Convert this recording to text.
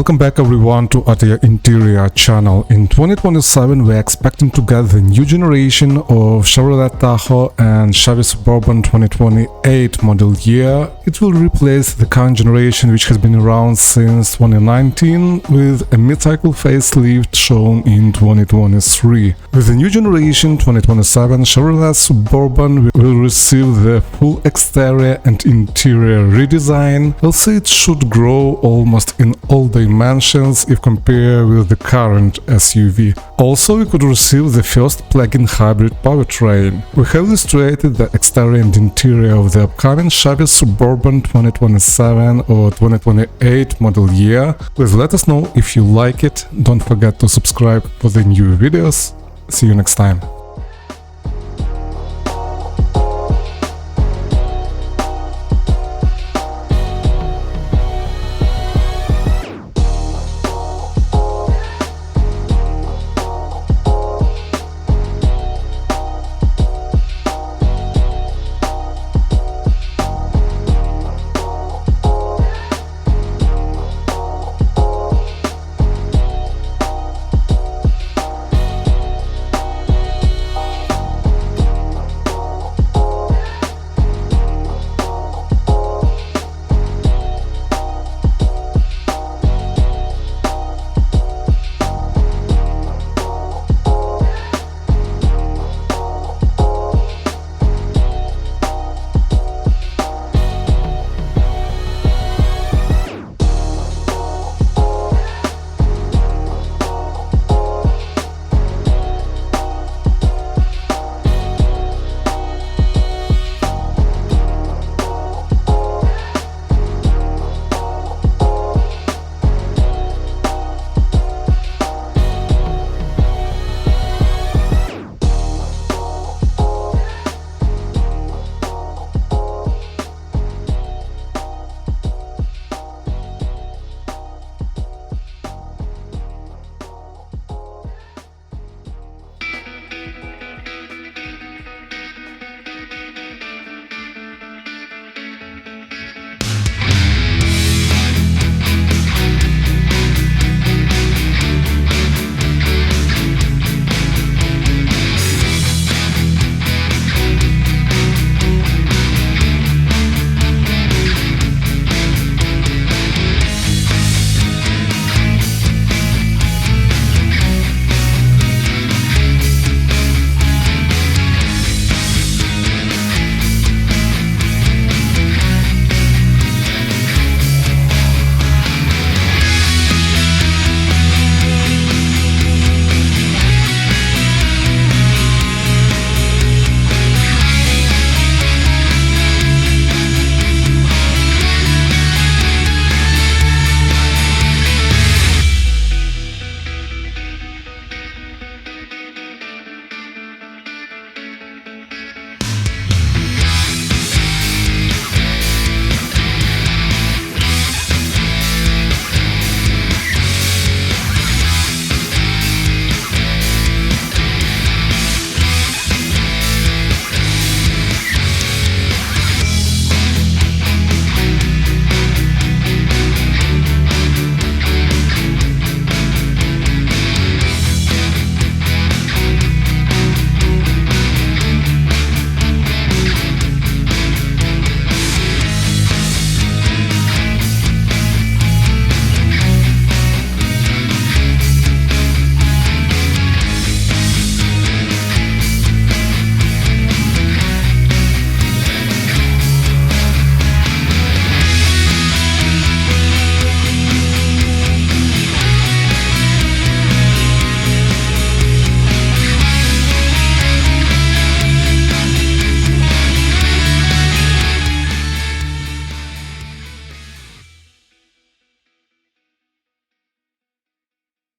Welcome back everyone to our interior channel. In 2027 we're expecting to get the new generation of Chevrolet Tahoe and Chevy Suburban 2028 model year. It will replace the current generation which has been around since 2019 with a mid-cycle facelift shown in 2023. With the new generation 2027, Chevrolet Suburban will receive the full exterior and interior redesign. I'll say it should grow almost in all dimensions if compared with the current SUV. Also, we could receive the first plug-in hybrid powertrain. We have illustrated the exterior and interior of the upcoming Chevy Suburban 2027 or 2028 model year. Please let us know if you like it. Don't forget to subscribe for the new videos. See you next time.